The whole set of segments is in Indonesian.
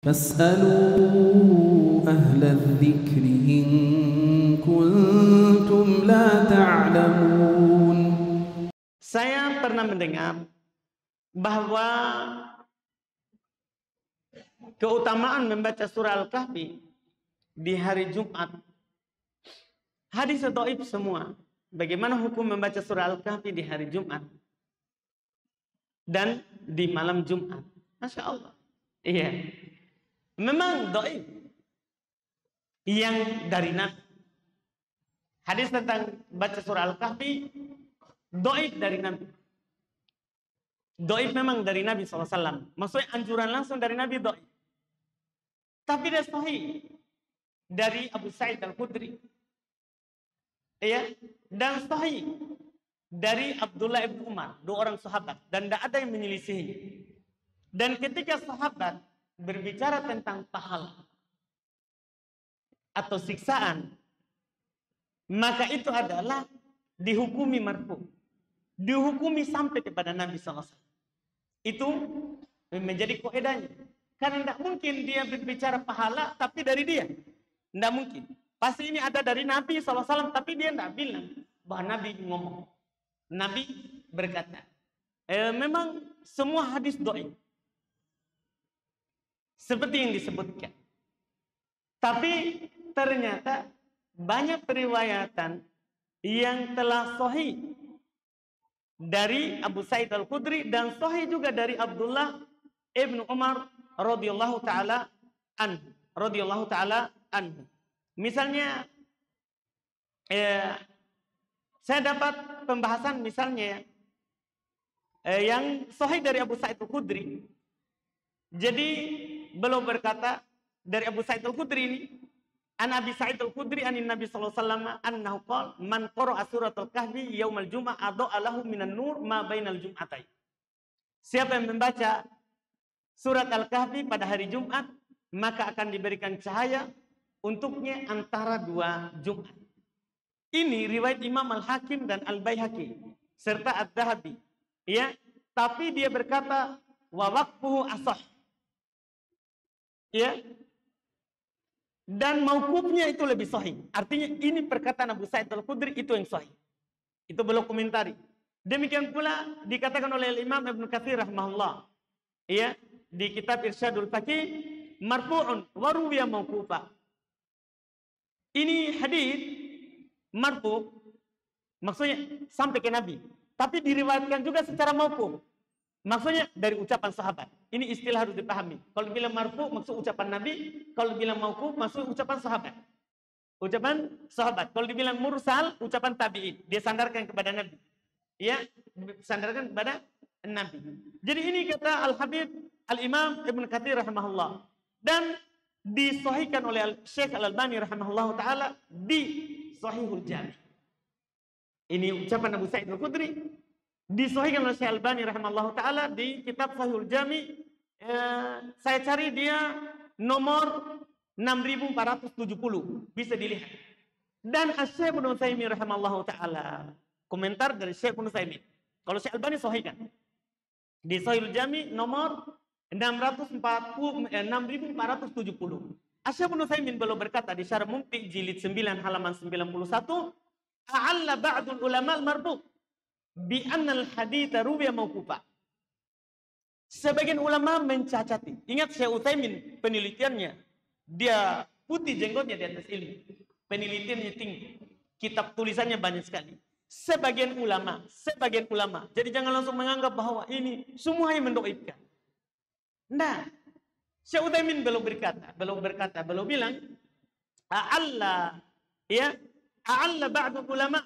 فاسألوا أهل الذكر إن كنتم لا تعلمون. Saya pernah mendengar bahwa keutamaan membaca surah Al-Kahfi di hari Jumat. Hadis dhaif semua. Bagaimana hukum membaca surah Al-Kahfi di hari Jumat dan di malam Jumat? Masya Allah. Iya. Memang dhaif. Yang dari Nabi. Hadis tentang baca surah Al-Kahfi dhaif dari Nabi. Dhaif memang dari Nabi SAW. Maksudnya anjuran langsung dari Nabi dhaif. Tapi dia sahih dari Abu Sa'id Al-Khudri. Ya, dan sahih dari Abdullah ibn Umar, dua orang sahabat, dan tidak ada yang menyelisihinya. Dan ketika sahabat berbicara tentang pahala atau siksaan, maka itu adalah dihukumi marfu, dihukumi sampai kepada Nabi SAW. Itu menjadi kaidahnya. Karena tidak mungkin dia berbicara pahala tapi dari dia, tidak mungkin. Pasti ini ada dari Nabi SAW, tapi dia tidak bilang bahwa Nabi ngomong. Nabi berkata, memang semua hadis dhaif seperti yang disebutkan. Tapi ternyata banyak periwayatan yang telah sahih dari Abu Sa'id Al-Khudri dan sahih juga dari Abdullah ibn Umar radhiyallahu taala anhu. Misalnya, saya dapat pembahasan misalnya yang sahih dari Abu Sa'id Al-Khudri. Jadi beliau berkata dari Abu Sa'id Al-Khudri ini, an Abi Sa'id Al-Khudri anin Nabi sallallahu alaihi wasallam annahu qala man qara'a suratul kahfi yaumal jum'ah adha'a lahu minan nur ma bainal jum'atain. Siapa yang membaca surat Al-Kahfi pada hari Jumat, maka akan diberikan cahaya untuknya antara dua Jumat. Ini riwayat Imam Al-Hakim dan Al-Baihaqi serta Ad-Dahabi. Ya, tapi dia berkata wa waqfuhu ashah. Ya. Dan mauqufnya itu lebih sahih. Artinya ini perkataan Abu Sa'id Al-Khudri itu yang sahih. Itu belum komentari. Demikian pula dikatakan oleh Imam Ibn Katsir rahimahullah. Ya, di kitab Irsyadul Faqih marfu'un wa ruwiya mauqufa. Ini hadis marfu, maksudnya sampai ke Nabi, tapi diriwayatkan juga secara mauquf. Maksudnya dari ucapan sahabat. Ini istilah harus dipahami. Kalau bilang marfu maksud ucapan Nabi, kalau bilang mauquf maksud ucapan sahabat. Ucapan sahabat. Kalau dibilang mursal, ucapan tabi'in. Dia sandarkan kepada Nabi. Ya, sandarkan kepada Nabi. Jadi ini kata Al-Habib Al-Imam Ibn Katsir rahimahullah. Dan disahihkan oleh Syekh Al-Albani rahimahullah ta'ala di Sahihul Jami. Ini ucapan Abu Sa'id Al-Khudri. Disahihkan oleh Syekh Al-Albani rahimahullah ta'ala di kitab Sahihul Jami. Saya cari dia nomor 6470. Bisa dilihat. Dan Syekh Ibnu Utsaimin rahimahullah ta'ala. Komentar dari Syekh Ibnu Utsaimin. Kalau Syekh Al-Albani sahihkan. Di Sahihul Jami nomor 6470. Syekh Ibnu Utsaimin beliau berkata di Syarah Mumti jilid 9 halaman 91, a'alla ba'dul ulama al-marfu bi anna al-hadits ruwiya mauqufa. Sebagian ulama mencacati. Ingat Syekh Utsaimin penelitiannya, dia putih jenggotnya di atas ilmu. Penelitiannya tinggi. Kitab tulisannya banyak sekali. Sebagian ulama. Jadi jangan langsung menganggap bahwa ini semua yang mendoibkan. Nah, Syekh Utsaimin belum bilang a'alla ba'du ulama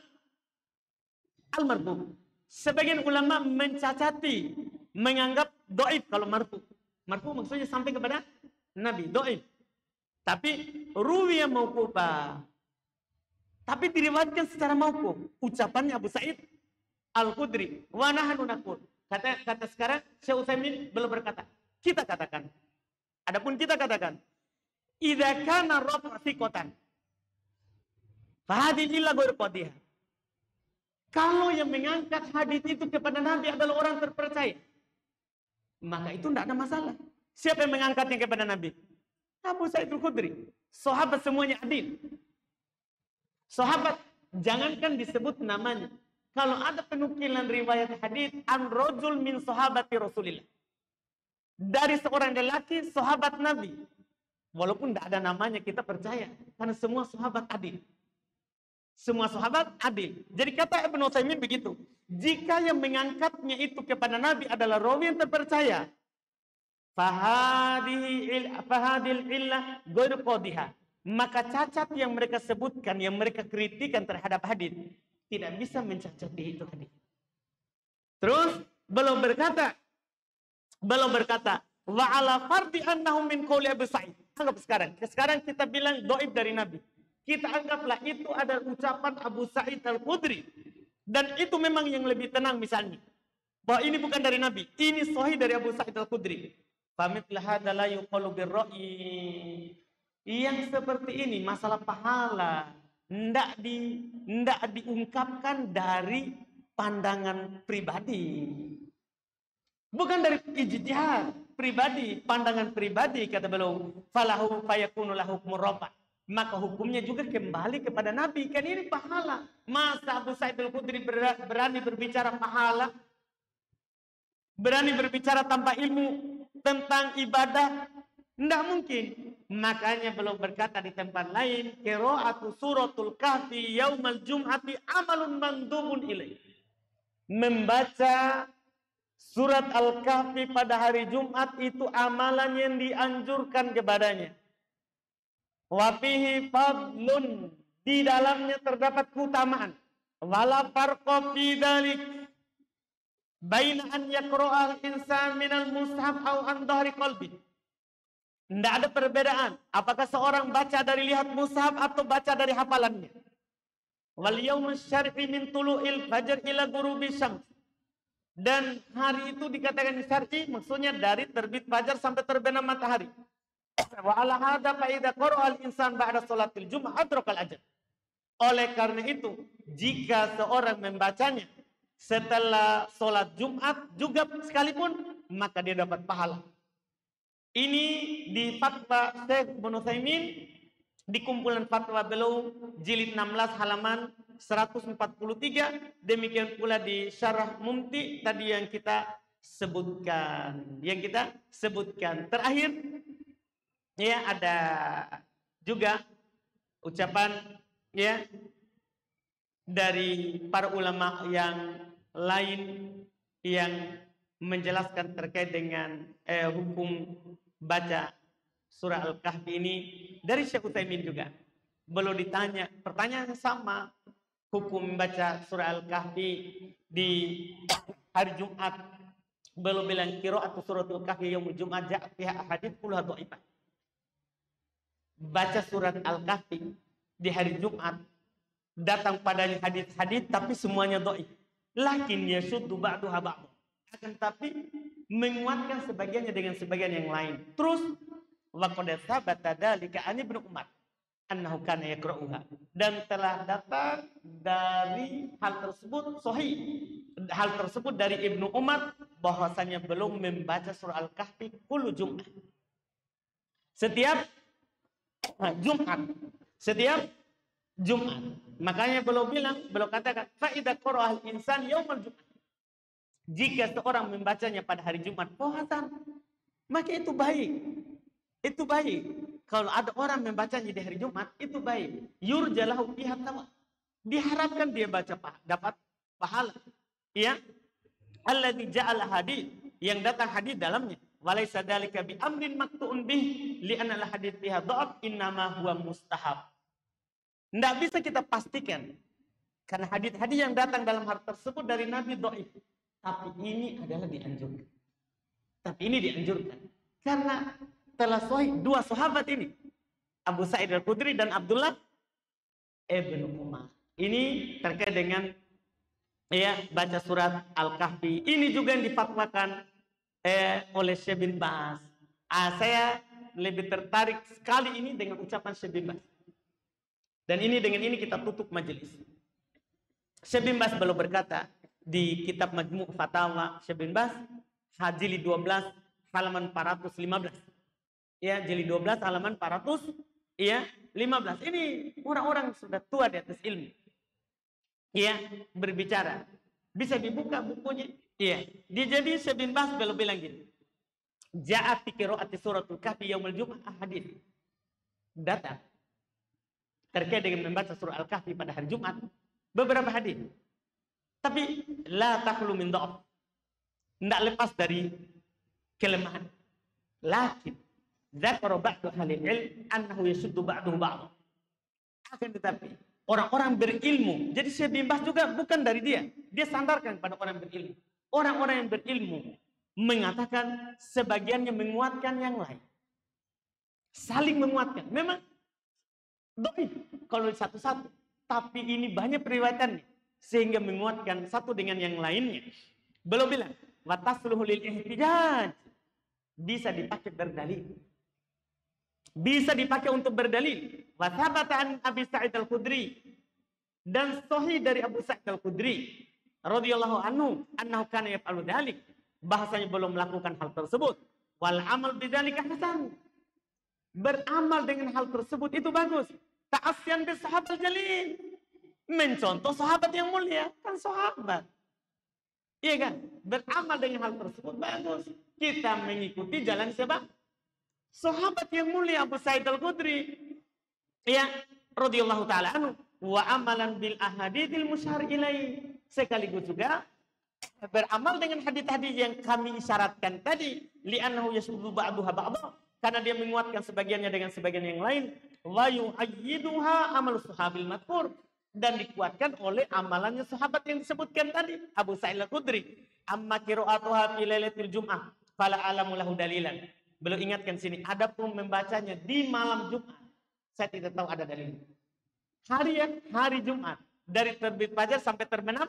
al-marfu. Sebagian ulama mencacati, menganggap dhaif kalau marfu. Marfu maksudnya sampai kepada Nabi, dhaif. Tapi ruwiya mauqufa. Tapi diriwayatkan secara mauquf. Ucapannya Abu Sa'id Al-Khudri, wa nahnu naqul. Kata sekarang Syekh Utsaimin belum berkata. Kita katakan. Adapun kita katakan, idza kana raf'u thiqatan fa hadhihi illa ghairu qadhiha. Kalau yang mengangkat hadis itu kepada Nabi adalah orang terpercaya, maka itu tidak ada masalah. Siapa yang mengangkatnya kepada Nabi? Abu Sa'id Al-Khudri. Sahabat semuanya adil. Sahabat, jangankan disebut namanya. Kalau ada penukilan riwayat hadis an rajul min sahabati Rasulillah. Dari seorang lelaki sahabat Nabi. Walaupun tidak ada namanya kita percaya. Karena semua sahabat adil. Semua sahabat adil. Jadi kata Ibnu Utsaimin begitu. Jika yang mengangkatnya itu kepada Nabi adalah rawi yang terpercaya. Fahadil illah ghairu qadiha. Maka cacat yang mereka sebutkan, yang mereka kritikan terhadap hadis tidak bisa mencacat di itu hadis. Terus belum berkata wa ala fardi annahu min qouli Abu Sa'id. Anggap sekarang kita bilang dhaif dari Nabi. Kita anggaplah itu adalah ucapan Abu Sa'id Al-Khudri dan itu memang yang lebih tenang misalnya. Bahwa ini bukan dari Nabi, ini sahih dari Abu Sa'id Al-Khudri. Famithla hadza la yuqalu birra'i. Yang seperti ini masalah pahala ndak diungkapkan dari pandangan pribadi. Bukan dari ijtihad pribadi, pandangan pribadi kata beliau, falahu fayakunu lahu hukmur rafa. Maka hukumnya juga kembali kepada Nabi. Kan ini pahala. Masa Abu Sa'id Al-Khudri berani berbicara pahala? Berani berbicara tanpa ilmu tentang ibadah? Tidak mungkin. Makanya belum berkata di tempat lain, qira'atu suratul kahfi yaumal jum'ati amalun mandubun ilaih. Membaca surat Al-Kahfi pada hari Jumat itu amalan yang dianjurkan kepadanya. Wa fihi fadlun, di dalamnya terdapat keutamaan. Wala farqa fi dzalik baina an yaqra'al insan minal mushaf aw an dhahri qalbi. Tidak ada perbedaan. Apakah seorang baca dari lihat mushaf atau baca dari hafalannya. Wal yaumus syar'i min tulu'il fajr ila ghurubi syams. Dan hari itu dikatakan syar'i, maksudnya dari terbit fajar sampai terbenam matahari. Wa ala hadza fa idza qara'a al-insan ba'da sholatil jum'ah adrakal ajr. Oleh karena itu, jika seorang membacanya setelah sholat Jumat juga sekalipun, maka dia dapat pahala. Ini di fatwa Syekh Ibnu Utsaimin di kumpulan fatwa beliau jilid 16 halaman 143, demikian pula di Syarah Mumti tadi yang kita sebutkan. Terakhir ya ada juga ucapan ya dari para ulama yang lain yang menjelaskan terkait dengan hukum baca surah Al-Kahfi ini dari Syekh Utsaimin juga. Belum ditanya, pertanyaan sama, hukum baca surah Al-Kahfi di hari Jumat. Belum bilang qira'atu suratul kahfi yaumul Jumat ja'a fiha ahadits kulluha dhaifah. Baca surat Al-Kahfi di hari Jumat datang padanya hadis-hadis tapi semuanya dhaif. Lakin yasuddu ba'daha ba'd. Akan tapi menguatkan sebagiannya dengan sebagian yang lain. Terus wa qad tsabata dzalika an Ibnu Umar annahu kana yaqra'uha, dan telah datang dari hal tersebut sahih. Hal tersebut dari Ibnu Umar bahwasanya belum membaca surah Al-Kahfi kullu Jum'ah. Setiap Jumat. Makanya beliau katakan fa idza qara'al insan yaumal Jum'ah. Jika seorang membacanya pada hari Jumat, maka itu baik. Itu baik. Kalau ada orang membacanya di hari Jumat, itu baik. Yurjalahu fiha thawab. Diharapkan dia baca dapat pahala. Ya. Alladzi ja'ala hadits, yang datang hadis dalamnya. Walaysa dzalika bi amrin maqtu'un bih li'anna al-hadits fiha dha'af innama huwa mustahab. Tidak bisa kita pastikan karena hadis-hadis yang datang dalam hal tersebut dari Nabi dhaif. Tapi ini adalah dianjurkan. Karena telah sahih dua sahabat ini. Abu Sa'id Al-Khudri dan Abdullah Ibnu Umar. Ini terkait dengan baca surat Al-Kahfi. Ini juga yang difatwakan oleh Syekh bin Baz. Saya lebih tertarik sekali ini dengan ucapan Syekh bin Baz. Dan dengan ini kita tutup majelis. Syekh bin Baz belum berkata di kitab Majmu' Fatawa Syekh bin Baz, jilid 12 halaman 415. Ya, jilid 12 halaman 415. Ini orang-orang sudah tua di atas ilmu. Ya, berbicara. Bisa dibuka bukunya. Iya. Jadi Syekh bin Baz beliau bilang gini. Ja'at fi qiraati suratul kahfi yaumul jum'ah hadis. Datang terkait dengan membaca surah Al-Kahfi pada hari Jumat beberapa hadis. Tapi la takhlu min dha'f. Tidak lepas dari kelemahan. Lakin dzakara ba'du ahli ilm annahu yasuddu ba'dahu ba'd. Akan tetapi orang-orang berilmu, jadi Syekh bin Baz juga bukan dari dia. Dia sandarkan pada orang berilmu. Orang-orang yang berilmu mengatakan sebagiannya menguatkan yang lain. Saling menguatkan. Memang dhaif kalau satu-satu. Tapi ini banyak periwayatannya. Sehingga menguatkan satu dengan yang lainnya. Belum bilang. Wa tasluhu lil ihtijaj. Bisa dipakai berdalil. Bisa dipakai untuk berdalil. Wa thabata an Abi Sa'id Al-Khudri. Dan sahih dari Abu Sa'id Al-Khudri radhiyallahu anhu annahu kana yaf'alu dzalik. Bahasanya belum melakukan hal tersebut. Wal amal bidzalika hasan. Beramal dengan hal tersebut itu bagus. Ta'asyan bis sahabat jalil. Mencontoh sahabat yang mulia, kan sahabat. Iya kan? Beramal dengan hal tersebut bagus. Kita mengikuti jalan siapa? Sahabat yang mulia Abu Sa'id Al-Khudri. Ya, radhiyallahu taala anhu. Wa amalan bil ahaditsil musyar ilaih. Sekaligus juga beramal dengan hadis-hadis yang kami isyaratkan tadi, li'annahu yasuddu ba'daha ba'dha, karena dia menguatkan sebagiannya dengan sebagian yang lain, wa yu'ayyiduha amal sahabil madhkur, dan dikuatkan oleh amalannya sahabat yang disebutkan tadi, Abu Sa'id Al-Khudri. Amma qira'atuha fi lailatul jum'ah fala alamu lahu dalilan. Belum ingatkan sini, adapun membacanya di malam Jumat, saya tidak tahu ada dalil. Hari Jumat, dari terbit fajar sampai terbenam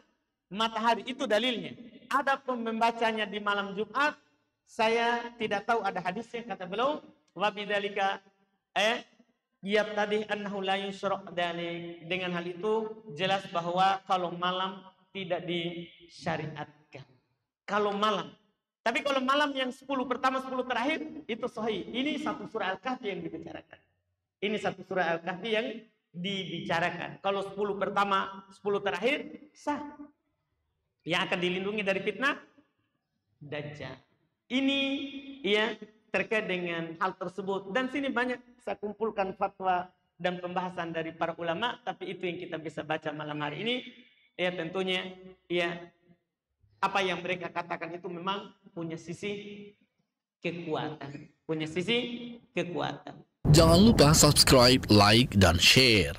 matahari, itu dalilnya. Adapun membacanya di malam Jumat, saya tidak tahu ada hadisnya, kata beliau. Wa bidzalika yabtadi annahu la yusra' dzalik. Dengan hal itu jelas bahwa kalau malam tidak disyariatkan. Kalau malam. Tapi kalau malam yang 10 pertama 10 terakhir itu sahih. Ini satu surah Al-Kahfi yang dibicarakan. Ini satu surah Al-Kahfi yang dibicarakan. Kalau 10 pertama 10 terakhir sah. Yang akan dilindungi dari fitnah Dajjal. Ini ya terkait dengan hal tersebut. Dan sini banyak saya kumpulkan fatwa dan pembahasan dari para ulama. Tapi itu yang kita bisa baca malam hari ini. Ya tentunya ya apa yang mereka katakan itu memang punya sisi kekuatan. Punya sisi kekuatan. Jangan lupa subscribe, like, dan share.